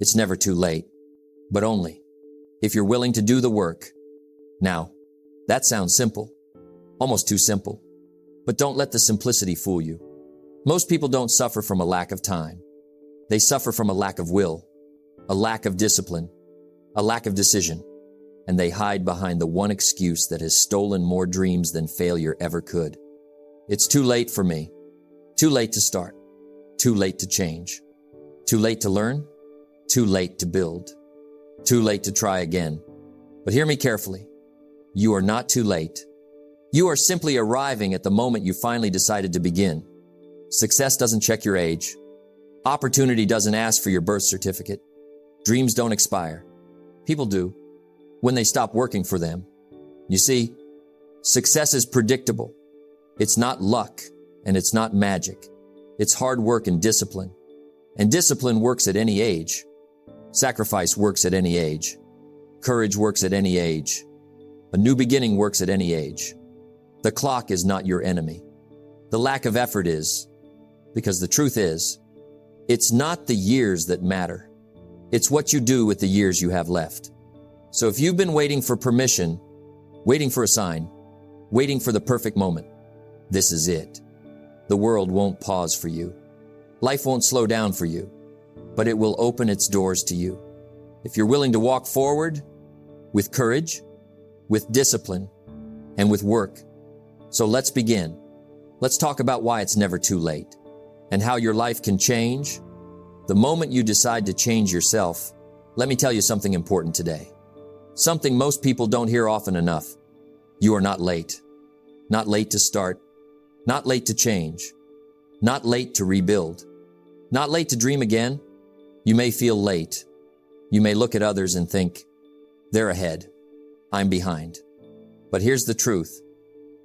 It's never too late, but only if you're willing to do the work. Now, that sounds simple, almost too simple, but don't let the simplicity fool you. Most people don't suffer from a lack of time. They suffer from a lack of will, a lack of discipline, a lack of decision, and they hide behind the one excuse that has stolen more dreams than failure ever could. It's too late for me. Too late to start. Too late to change. Too late to learn. Too late to build. Too late to try again. But hear me carefully. You are not too late. You are simply arriving at the moment you finally decided to begin. Success doesn't check your age. Opportunity doesn't ask for your birth certificate. Dreams don't expire. People do, when they stop working for them. You see, success is predictable. It's not luck, and it's not magic. It's hard work and discipline. And discipline works at any age. Sacrifice works at any age. Courage works at any age. A new beginning works at any age. The clock is not your enemy. The lack of effort is, because the truth is, it's not the years that matter. It's what you do with the years you have left. So if you've been waiting for permission, waiting for a sign, waiting for the perfect moment, this is it. The world won't pause for you. Life won't slow down for you, but it will open its doors to you. If you're willing to walk forward with courage, with discipline, and with work. So let's begin. Let's talk about why it's never too late and how your life can change. The moment you decide to change yourself, let me tell you something important today. Something most people don't hear often enough. You are not late. Not late to start. Not late to change. Not late to rebuild. Not late to dream again. You may feel late. You may look at others and think, they're ahead. I'm behind. But here's the truth.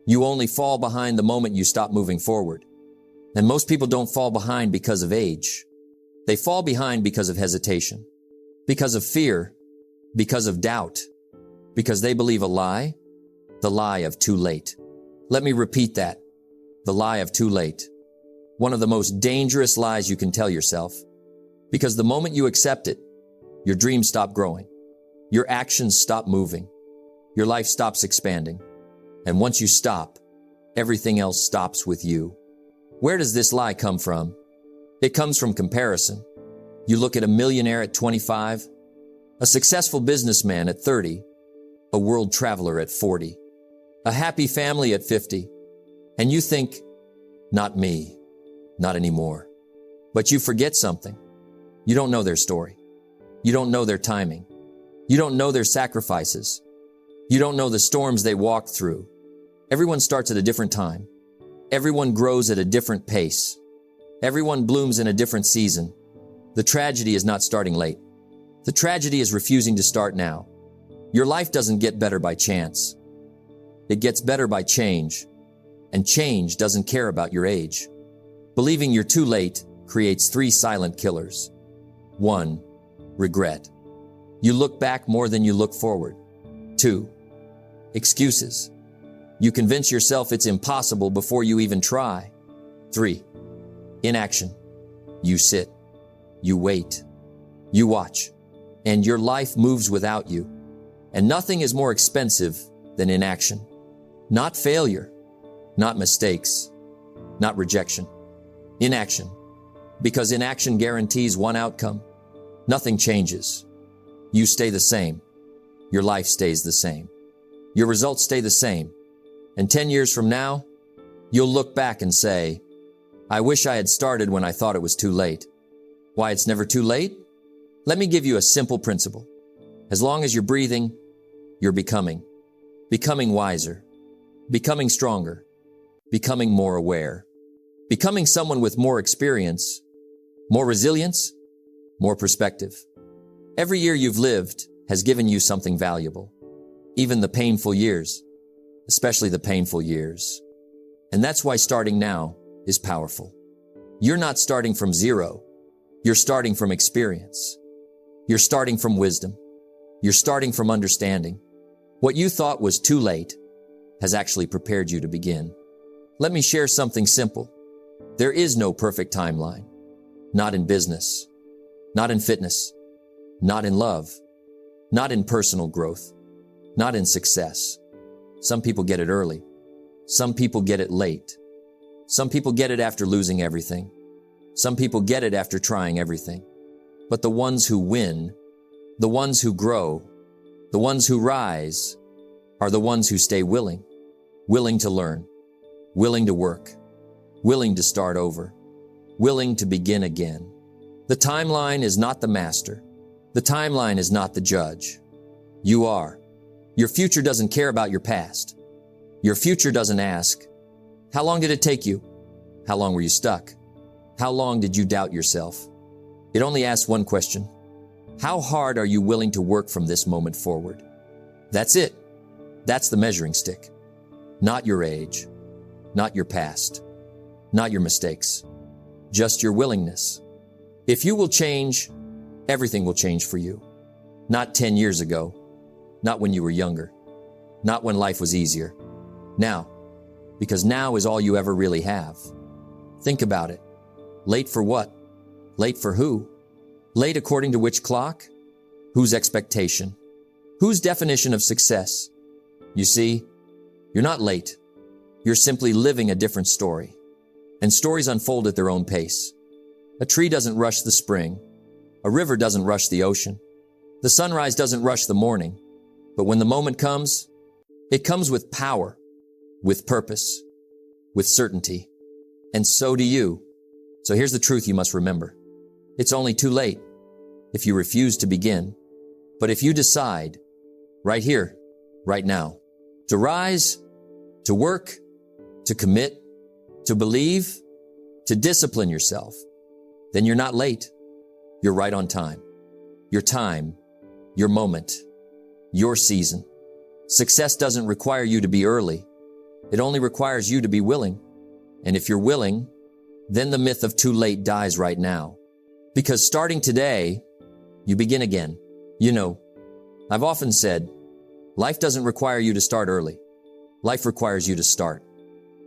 You only fall behind the moment you stop moving forward. And most people don't fall behind because of age. They fall behind because of hesitation, because of fear, because of doubt, because they believe a lie, the lie of too late. Let me repeat that. The lie of too late. One of the most dangerous lies you can tell yourself. Because the moment you accept it, your dreams stop growing. Your actions stop moving. Your life stops expanding. And once you stop, everything else stops with you. Where does this lie come from? It comes from comparison. You look at a millionaire at 25, a successful businessman at 30, a world traveler at 40, a happy family at 50, and you think, not me. Not anymore. But you forget something. You don't know their story. You don't know their timing. You don't know their sacrifices. You don't know the storms they walked through. Everyone starts at a different time. Everyone grows at a different pace. Everyone blooms in a different season. The tragedy is not starting late. The tragedy is refusing to start now. Your life doesn't get better by chance. It gets better by change. And change doesn't care about your age. Believing you're too late creates 3 silent killers. 1. Regret. You look back more than you look forward. 2. Excuses. You convince yourself it's impossible before you even try. 3. Inaction. You sit. You wait. You watch. And your life moves without you. And nothing is more expensive than inaction. Not failure. Not mistakes. Not rejection. Inaction. Because inaction guarantees one outcome. Nothing changes. You stay the same. Your life stays the same. Your results stay the same. And 10 years from now, you'll look back and say, I wish I had started when I thought it was too late. Why it's never too late? Let me give you a simple principle. As long as you're breathing, you're becoming. Becoming wiser. Becoming stronger. Becoming more aware. Becoming someone with more experience, more resilience, more perspective. Every year you've lived has given you something valuable. Even the painful years, especially the painful years. And that's why starting now is powerful. You're not starting from zero. You're starting from experience. You're starting from wisdom. You're starting from understanding. What you thought was too late has actually prepared you to begin. Let me share something simple. There is no perfect timeline. not in business, not in fitness, not in love, not in personal growth, not in success. Some people get it early. Some people get it late. Some people get it after losing everything. Some people get it after trying everything. But the ones who win, the ones who grow, the ones who rise, are the ones who stay willing to learn, willing to work, willing to start over, willing to begin again. The timeline is not the master. The timeline is not the judge. You are. Your future doesn't care about your past. Your future doesn't ask, how long did it take you? How long were you stuck? How long did you doubt yourself? It only asks one question. How hard are you willing to work from this moment forward? That's it. That's the measuring stick. Not your age, not your past, not your mistakes, just your willingness. If you will change, everything will change for you. Not 10 years ago, not when you were younger, not when life was easier. Now, because now is all you ever really have. Think about it. Late for what? Late for who? Late according to which clock? Whose expectation? Whose definition of success? You see, you're not late. You're simply living a different story. And stories unfold at their own pace. A tree doesn't rush the spring. A river doesn't rush the ocean. The sunrise doesn't rush the morning. But when the moment comes, it comes with power, with purpose, with certainty. And so do you. So here's the truth you must remember. It's only too late if you refuse to begin. But if you decide, right here, right now, to rise, to work, to commit, to believe, to discipline yourself, then you're not late. You're right on time. Your time, your moment, your season. Success doesn't require you to be early. It only requires you to be willing. And if you're willing, then the myth of too late dies right now. Because starting today, you begin again. You know, I've often said, life doesn't require you to start early. Life requires you to start,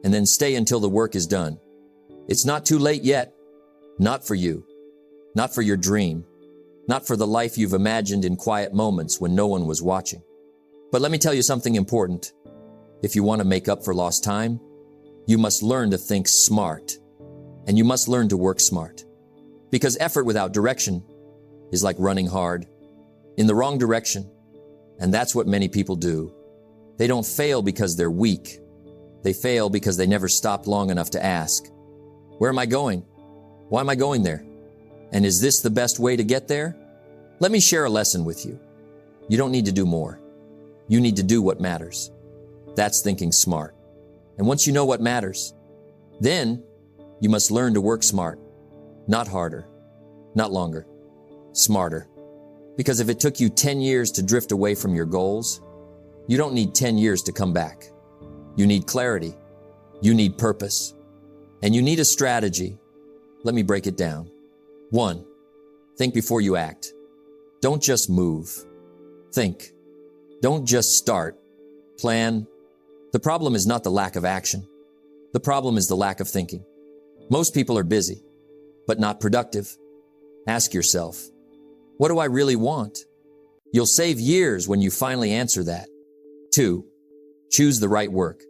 and then stay until the work is done. It's not too late yet. Not for you. Not for your dream. Not for the life you've imagined in quiet moments when no one was watching. But let me tell you something important. If you want to make up for lost time, you must learn to think smart, and you must learn to work smart. Because effort without direction is like running hard in the wrong direction. And that's what many people do. They don't fail because they're weak. They fail because they never stopped long enough to ask, where am I going? Why am I going there? And is this the best way to get there? Let me share a lesson with you. You don't need to do more. You need to do what matters. That's thinking smart. And once you know what matters, then you must learn to work smart. Not harder, not longer, smarter. Because if it took you 10 years to drift away from your goals, you don't need 10 years to come back. You need clarity. You need purpose. And you need a strategy. Let me break it down. 1, think before you act. Don't just move. Think. Don't just start. Plan. The problem is not the lack of action. The problem is the lack of thinking. Most people are busy, but not productive. Ask yourself, what do I really want? You'll save years when you finally answer that. 2, choose the right work.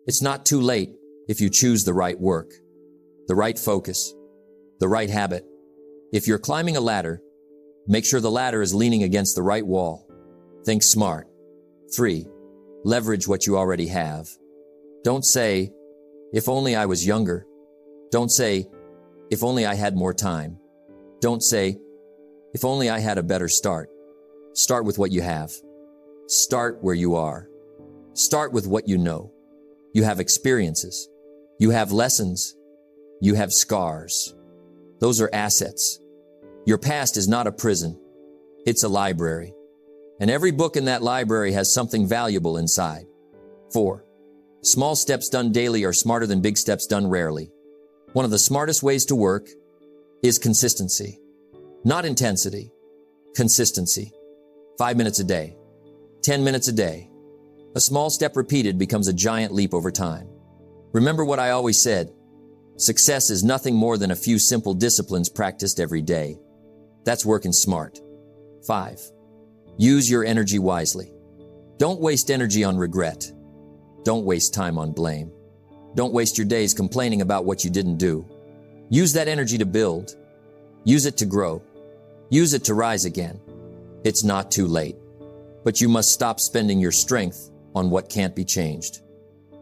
It's not too late if you choose the right work, the right focus, the right habit. If you're climbing a ladder, make sure the ladder is leaning against the right wall. Think smart. 3, leverage what you already have. Don't say, if only I was younger. Don't say, if only I had more time. Don't say, if only I had a better start. Start with what you have. Start where you are. Start with what you know. You have experiences. You have lessons. You have scars. Those are assets. Your past is not a prison. It's a library. And every book in that library has something valuable inside. 4, small steps done daily are smarter than big steps done rarely. One of the smartest ways to work is consistency. Not intensity. Consistency. 5 minutes a day. 10 minutes a day. A small step repeated becomes a giant leap over time. Remember what I always said. Success is nothing more than a few simple disciplines practiced every day. That's working smart. 5. Use your energy wisely. Don't waste energy on regret. Don't waste time on blame. Don't waste your days complaining about what you didn't do. Use that energy to build. Use it to grow. Use it to rise again. It's not too late. But you must stop spending your strength on what can't be changed.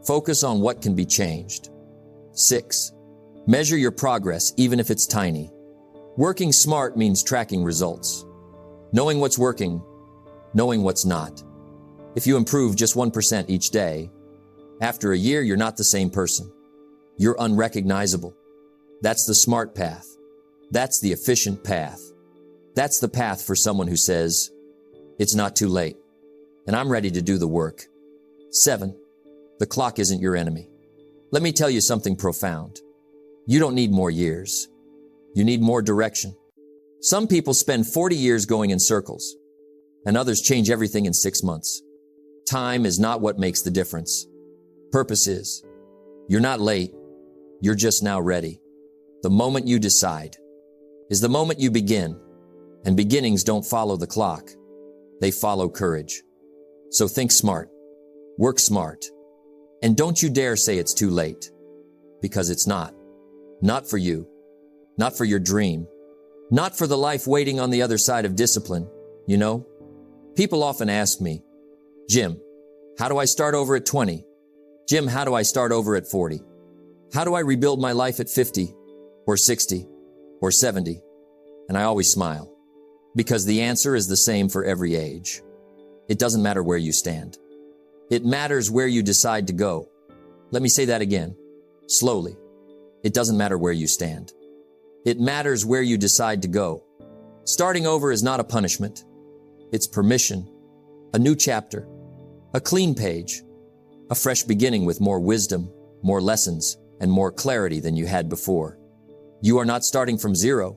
Focus on what can be changed. 6. Measure your progress even if it's tiny. Working smart means tracking results. Knowing what's working, knowing what's not. If you improve just 1% each day, after a year, you're not the same person. You're unrecognizable. That's the smart path. That's the efficient path. That's the path for someone who says, it's not too late, and I'm ready to do the work. 7. The clock isn't your enemy. Let me tell you something profound. You don't need more years. You need more direction. Some people spend 40 years going in circles, and others change everything in 6 months. Time is not what makes the difference. Purpose is. You're not late. You're just now ready. The moment you decide is the moment you begin, and beginnings don't follow the clock. They follow courage. So think smart, work smart, and don't you dare say it's too late, because it's not. Not for you, not for your dream, not for the life waiting on the other side of discipline. You know, people often ask me, Jim, how do I start over at 20? Jim, how do I start over at 40? How do I rebuild my life at 50 or 60 or 70? And I always smile, because the answer is the same for every age. It doesn't matter where you stand. It matters where you decide to go. Let me say that again, slowly. It doesn't matter where you stand. It matters where you decide to go. Starting over is not a punishment. It's permission, a new chapter, a clean page, a fresh beginning with more wisdom, more lessons, and more clarity than you had before. You are not starting from zero.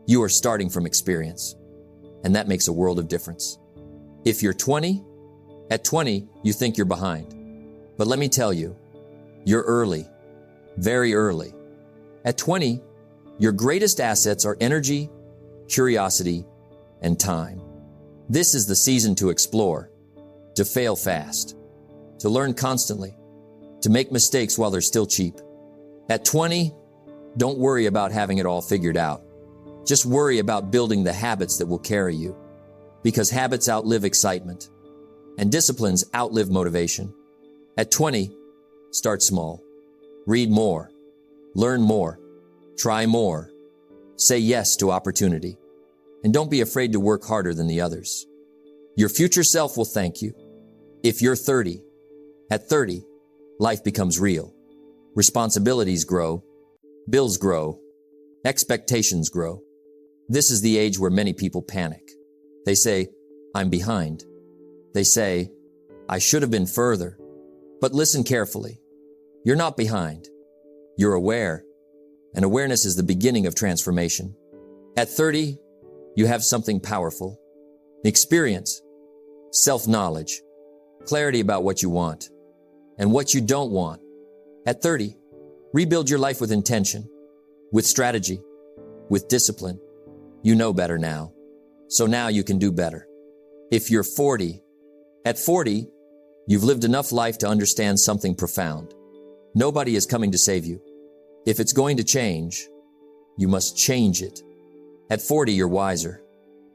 You are starting from experience. And that makes a world of difference. If you're 20, at 20, you think you're behind. But let me tell you, you're early, very early. At 20, your greatest assets are energy, curiosity, and time. This is the season to explore, to fail fast, to learn constantly, to make mistakes while they're still cheap. At 20, don't worry about having it all figured out. Just worry about building the habits that will carry you, because habits outlive excitement, and disciplines outlive motivation. At 20, start small. Read more, learn more, try more, say yes to opportunity, and don't be afraid to work harder than the others. Your future self will thank you. If you're 30, at 30, life becomes real. Responsibilities grow, bills grow, expectations grow. This is the age where many people panic. They say, I'm behind. They say, I should have been further. But listen carefully. You're not behind. You're aware. And awareness is the beginning of transformation. At 30, you have something powerful. Experience, self-knowledge, clarity about what you want and what you don't want. At 30, rebuild your life with intention, with strategy, with discipline. You know better now. So now you can do better. If you're 40, at 40, you've lived enough life to understand something profound. Nobody is coming to save you. If it's going to change, you must change it. At 40, you're wiser,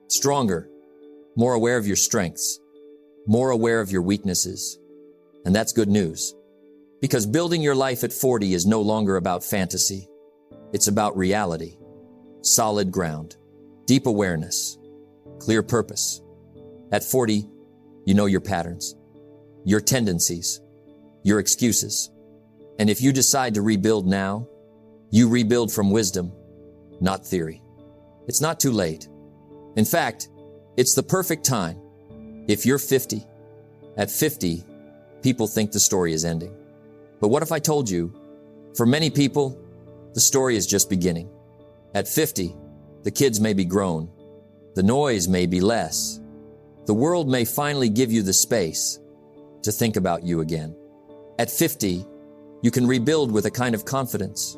stronger, more aware of your strengths, more aware of your weaknesses. And that's good news, because building your life at 40 is no longer about fantasy. It's about reality, solid ground, deep awareness, clear purpose. At 40, you know your patterns, your tendencies, your excuses. And if you decide to rebuild now, you rebuild from wisdom, not theory. It's not too late. In fact, it's the perfect time. If you're 50, at 50, people think the story is ending. But what if I told you, for many people, the story is just beginning. At 50, the kids may be grown. The noise may be less. The world may finally give you the space to think about you again. At 50, you can rebuild with a kind of confidence,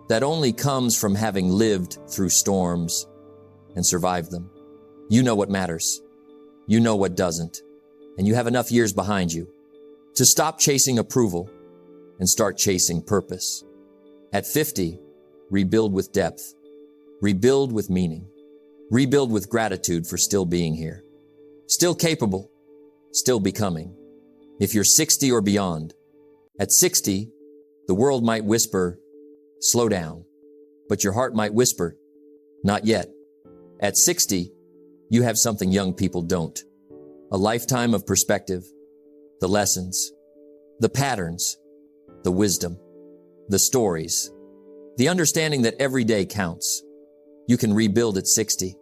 that only comes from having lived through storms and survived them. You know what matters. You know what doesn't. And you have enough years behind you to stop chasing approval and start chasing purpose. At 50, rebuild with depth. Rebuild with meaning. Rebuild with gratitude for still being here. Still capable. Still becoming. If you're 60 or beyond, at 60, the world might whisper, slow down. But your heart might whisper, not yet. At 60, you have something young people don't. A lifetime of perspective, the lessons, the patterns, the wisdom, the stories, the understanding that every day counts. You can rebuild at 60.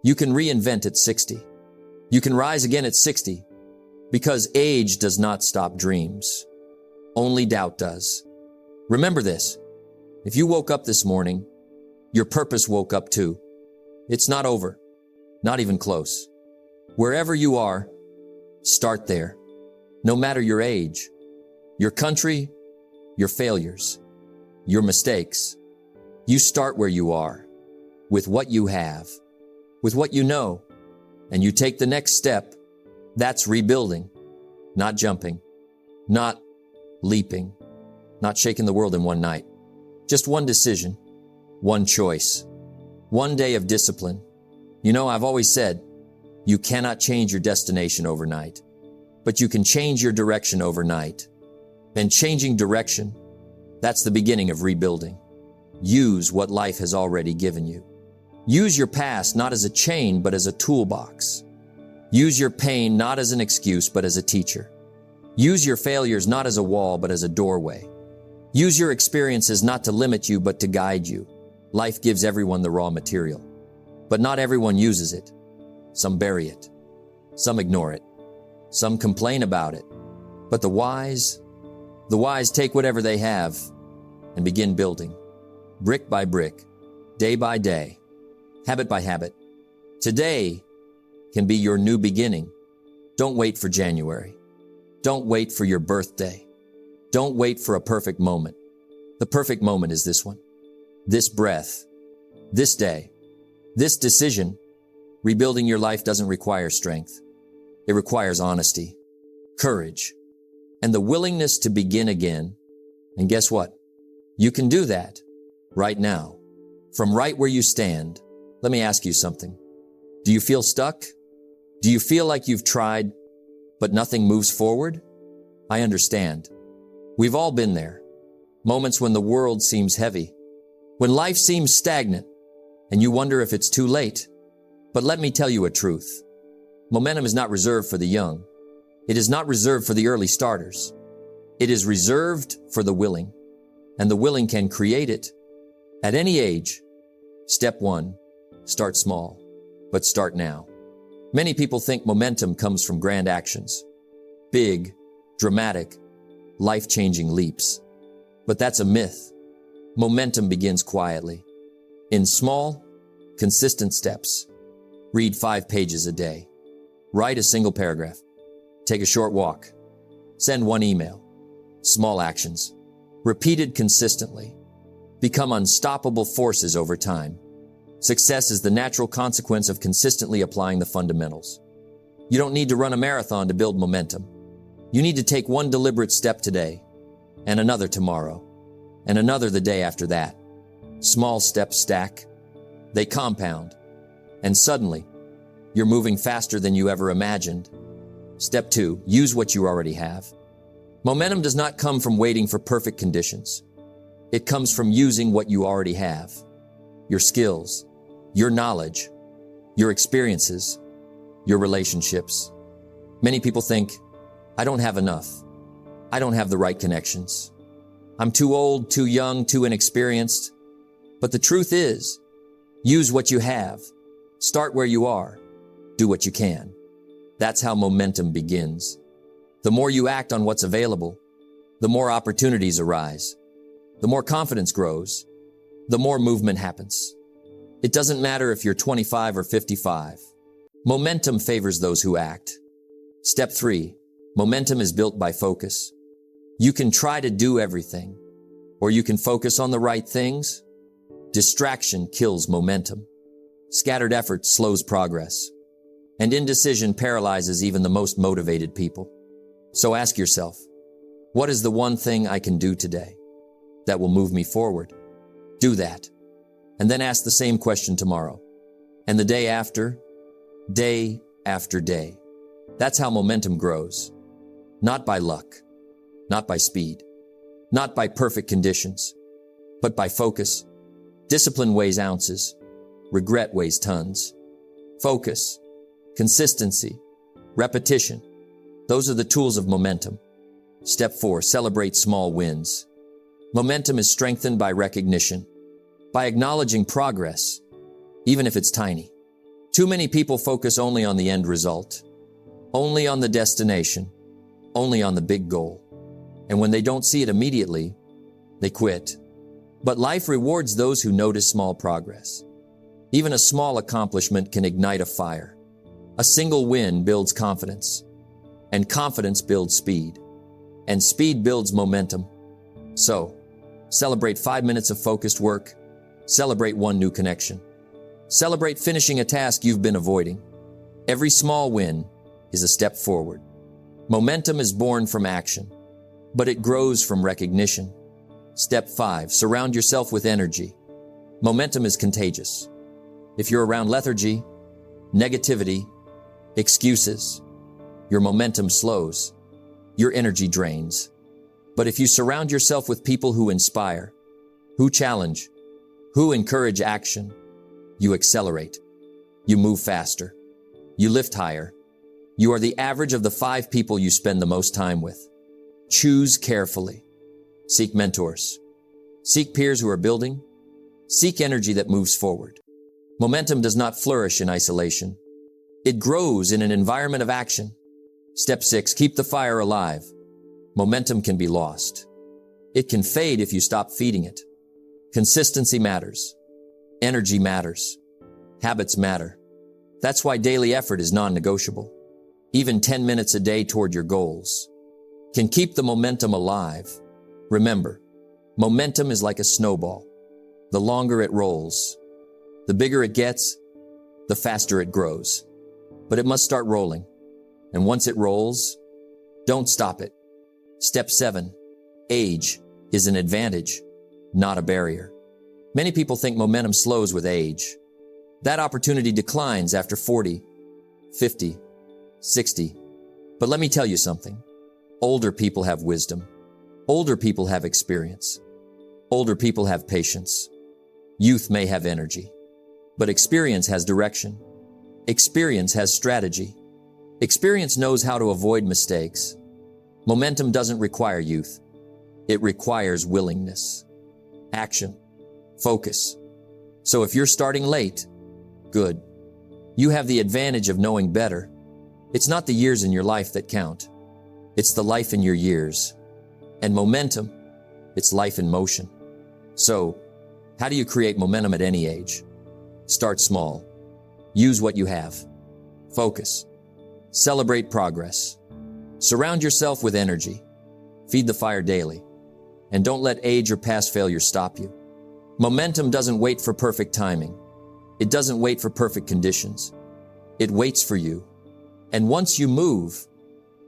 You can reinvent at 60. You can rise again at 60 because age does not stop dreams. Only doubt does. Remember this. If you woke up this morning, your purpose woke up too. It's not over. Not even close. Wherever you are, start there. No matter your age, your country, your failures, your mistakes. You start where you are, with what you have, with what you know, and you take the next step. That's rebuilding, not jumping, not leaping, not shaking the world in one night. Just one decision, one choice, one day of discipline. You know, I've always said, you cannot change your destination overnight, but you can change your direction overnight. And changing direction, that's the beginning of rebuilding. Use what life has already given you. Use your past not as a chain, but as a toolbox. Use your pain not as an excuse, but as a teacher. Use your failures not as a wall, but as a doorway. Use your experiences not to limit you, but to guide you. Life gives everyone the raw material, but not everyone uses it. Some bury it. Some ignore it. Some complain about it. But the wise take whatever they have and begin building, brick by brick, day by day, habit by habit. Today can be your new beginning. Don't wait for January. Don't wait for your birthday. Don't wait for a perfect moment. The perfect moment is this one, this breath, this day, this decision. Rebuilding your life doesn't require strength. It requires honesty, courage, and the willingness to begin again. And guess what? You can do that right now, from right where you stand. Let me ask you something. Do you feel stuck? Do you feel like you've tried, but nothing moves forward? I understand. We've all been there. Moments when the world seems heavy, when life seems stagnant, and you wonder if it's too late. But let me tell you a truth. Momentum is not reserved for the young. It is not reserved for the early starters. It is reserved for the willing, and the willing can create it at any age. Step 1, start small, but start now. Many people think momentum comes from grand actions, big, dramatic, life-changing leaps. But that's a myth. Momentum begins quietly, in small, consistent steps. Read 5 pages a day. Write a single paragraph. Take a short walk. Send 1 email. Small actions, repeated consistently, become unstoppable forces over time. Success is the natural consequence of consistently applying the fundamentals. You don't need to run a marathon to build momentum. You need to take 1 deliberate step today, and another tomorrow, and another the day after that. Small steps stack. They compound. And suddenly, you're moving faster than you ever imagined. Step 2, use what you already have. Momentum does not come from waiting for perfect conditions. It comes from using what you already have. Your skills, your knowledge, your experiences, your relationships. Many people think, I don't have enough. I don't have the right connections. I'm too old, too young, too inexperienced. But the truth is, use what you have. Start where you are. Do what you can. That's how momentum begins. The more you act on what's available, the more opportunities arise. The more confidence grows, the more movement happens. It doesn't matter if you're 25 or 55. Momentum favors those who act. Step 3, momentum is built by focus. You can try to do everything, Or you can focus on the right things. Distraction kills momentum. Scattered effort slows progress. And indecision paralyzes even the most motivated people. So ask yourself, what is the one thing I can do today that will move me forward? Do that. And then ask the same question tomorrow. And the day after day. That's how momentum grows. Not by luck, not by speed, not by perfect conditions, but by focus. Discipline weighs ounces, regret weighs tons. Focus, consistency, repetition. Those are the tools of momentum. Step 4, celebrate small wins. Momentum is strengthened by recognition, by acknowledging progress, even if it's tiny. Too many people focus only on the end result, only on the destination, only on the big goal. And when they don't see it immediately, they quit. But life rewards those who notice small progress. Even a small accomplishment can ignite a fire. A single win builds confidence, and confidence builds speed, and speed builds momentum. So, celebrate 5 minutes of focused work. Celebrate one new connection. Celebrate finishing a task you've been avoiding. Every small win is a step forward. Momentum is born from action, but it grows from recognition. Step 5, surround yourself with energy. Momentum is contagious. If you're around lethargy, negativity, excuses, your momentum slows, your energy drains. But if you surround yourself with people who inspire, who challenge, who encourage action, you accelerate, you move faster, you lift higher. You are the average of the 5 people you spend the most time with. Choose carefully. Seek mentors. Seek peers who are building. Seek energy that moves forward. Momentum does not flourish in isolation. It grows in an environment of action. Step 6, keep the fire alive. Momentum can be lost. It can fade if you stop feeding it. Consistency matters. Energy matters. Habits matter. That's why daily effort is non-negotiable. Even 10 minutes a day toward your goals can keep the momentum alive. Remember, momentum is like a snowball. The longer it rolls, the bigger it gets, the faster it grows. But it must start rolling. And once it rolls, don't stop it. Step 7, age is an advantage, not a barrier. Many people think momentum slows with age. That opportunity declines after 40, 50, 60. But let me tell you something. Older people have wisdom. Older people have experience. Older people have patience. Youth may have energy, but experience has direction. Experience has strategy. Experience knows how to avoid mistakes. Momentum doesn't require youth. It requires willingness, action, focus. So if you're starting late, good. You have the advantage of knowing better. It's not the years in your life that count. It's the life in your years. And momentum, it's life in motion. So, how do you create momentum at any age? Start small. Use what you have. Focus. Celebrate progress. Surround yourself with energy. Feed the fire daily. And don't let age or past failure stop you. Momentum doesn't wait for perfect timing. It doesn't wait for perfect conditions. It waits for you. And once you move,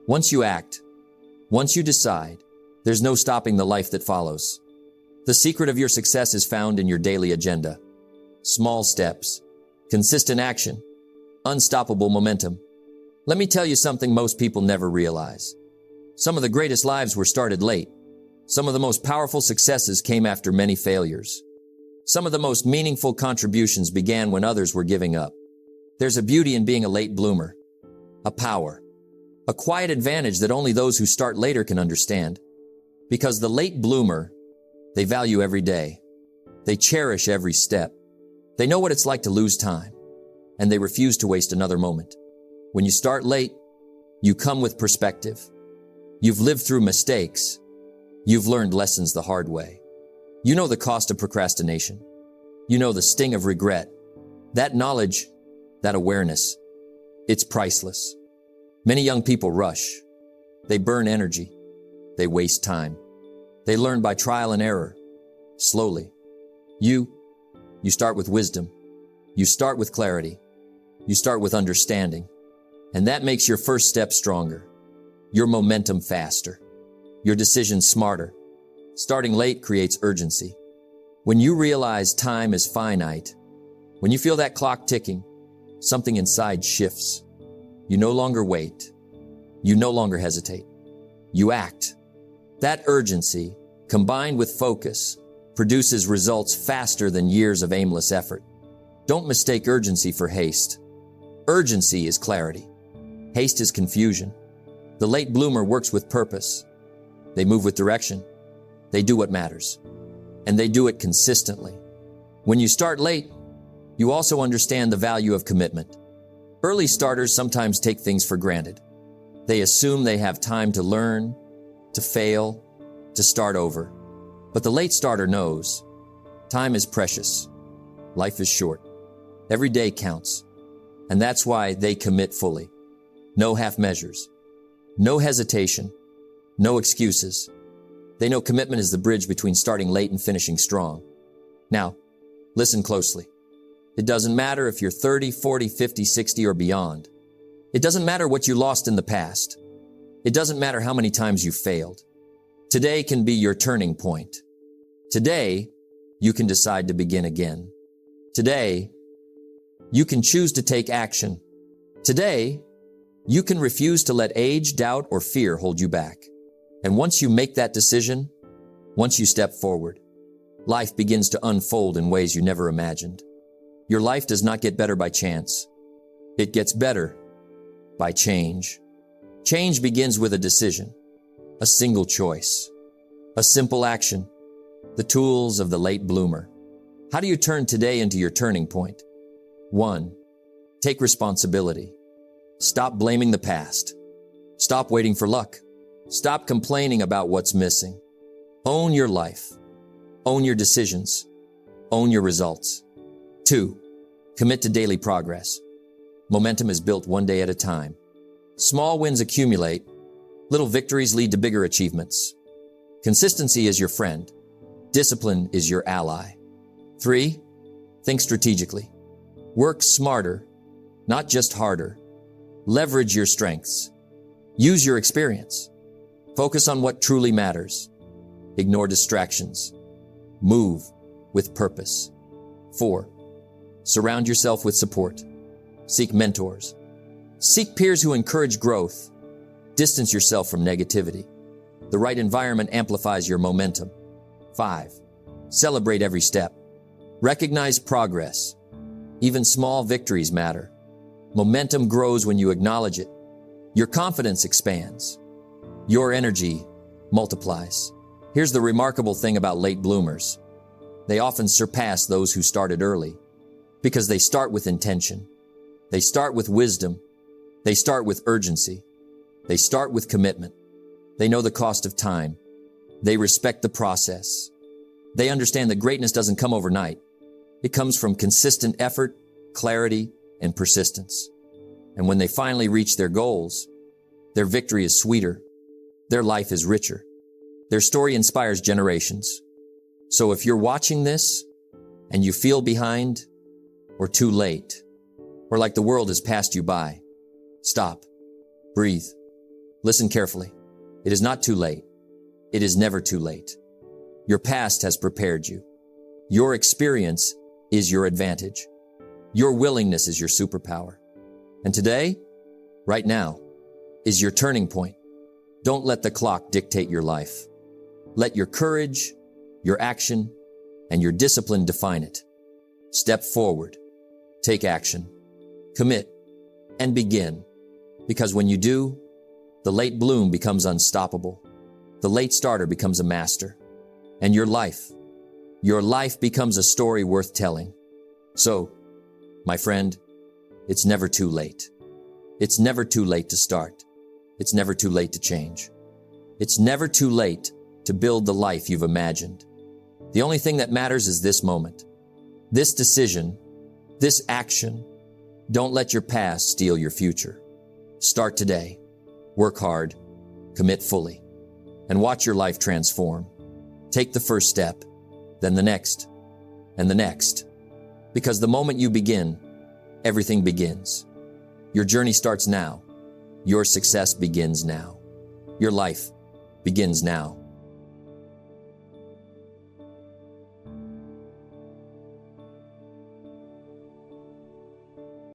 once you act, once you decide, there's no stopping the life that follows. The secret of your success is found in your daily agenda. Small steps, consistent action, unstoppable momentum. Let me tell you something most people never realize. Some of the greatest lives were started late. Some of the most powerful successes came after many failures. Some of the most meaningful contributions began when others were giving up. There's a beauty in being a late bloomer, a power, a quiet advantage that only those who start later can understand. Because the late bloomer, they value every day. They cherish every step. They know what it's like to lose time, and they refuse to waste another moment. When you start late, you come with perspective. You've lived through mistakes. You've learned lessons the hard way. You know the cost of procrastination. You know the sting of regret. That knowledge, that awareness, it's priceless. Many young people rush. They burn energy. They waste time. They learn by trial and error. slowly. You start with wisdom. You start with clarity. You start with understanding. And that makes your first step stronger, your momentum faster, your decisions smarter. Starting late creates urgency. When you realize time is finite, when you feel that clock ticking, something inside shifts. You no longer wait. You no longer hesitate. You act. That urgency, combined with focus, produces results faster than years of aimless effort. Don't mistake urgency for haste. Urgency is clarity. Haste is confusion. The late bloomer works with purpose. They move with direction. They do what matters. And they do it consistently. When you start late, you also understand the value of commitment. Early starters sometimes take things for granted. They assume they have time to learn, to fail, to start over. But the late starter knows time is precious. Life is short. Every day counts. And that's why they commit fully. No half measures. No hesitation. No excuses. They know commitment is the bridge between starting late and finishing strong. Now, listen closely. It doesn't matter if you're 30, 40, 50, 60, or beyond. It doesn't matter what you lost in the past. It doesn't matter how many times you failed. Today can be your turning point. Today, you can decide to begin again. Today, you can choose to take action. Today, you can refuse to let age, doubt, or fear hold you back. And once you make that decision, once you step forward, life begins to unfold in ways you never imagined. Your life does not get better by chance. It gets better by change. Change begins with a decision, a single choice, a simple action, the tools of the late bloomer. How do you turn today into your turning point? 1. Take responsibility. Stop blaming the past. Stop waiting for luck. Stop complaining about what's missing. Own your life. Own your decisions. Own your results. 2. Commit to daily progress. Momentum is built one day at a time. Small wins accumulate. Little victories lead to bigger achievements. Consistency is your friend. Discipline is your ally. 3. Think strategically. Work smarter, not just harder. Leverage your strengths. Use your experience. Focus on what truly matters. Ignore distractions. Move with purpose. 4. Surround yourself with support. Seek mentors. Seek peers who encourage growth. Distance yourself from negativity. The right environment amplifies your momentum. 5. Celebrate every step. Recognize progress. Even small victories matter. Momentum grows when you acknowledge it. Your confidence expands. Your energy multiplies. Here's the remarkable thing about late bloomers. They often surpass those who started early because they start with intention. They start with wisdom. They start with urgency. They start with commitment. They know the cost of time. They respect the process. They understand that greatness doesn't come overnight. It comes from consistent effort, clarity, and persistence. And when they finally reach their goals, their victory is sweeter. Their life is richer. Their story inspires generations. So if you're watching this and you feel behind or too late, or like the world has passed you by, stop, breathe, listen carefully. It is not too late. It is never too late. Your past has prepared you. Your experience is your advantage. Your willingness is your superpower. And today, right now, is your turning point. Don't let the clock dictate your life. Let your courage, your action, and your discipline define it. Step forward, take action, commit, and begin. Because when you do, the late bloom becomes unstoppable. The late starter becomes a master. And your life becomes a story worth telling. So, my friend, it's never too late. It's never too late to start. It's never too late to change. It's never too late to build the life you've imagined. The only thing that matters is this moment, this decision, this action. Don't let your past steal your future. Start today. Work hard. Commit fully. And watch your life transform. Take the first step, then the next, and the next. Because the moment you begin, everything begins. Your journey starts now. Your success begins now. Your life begins now.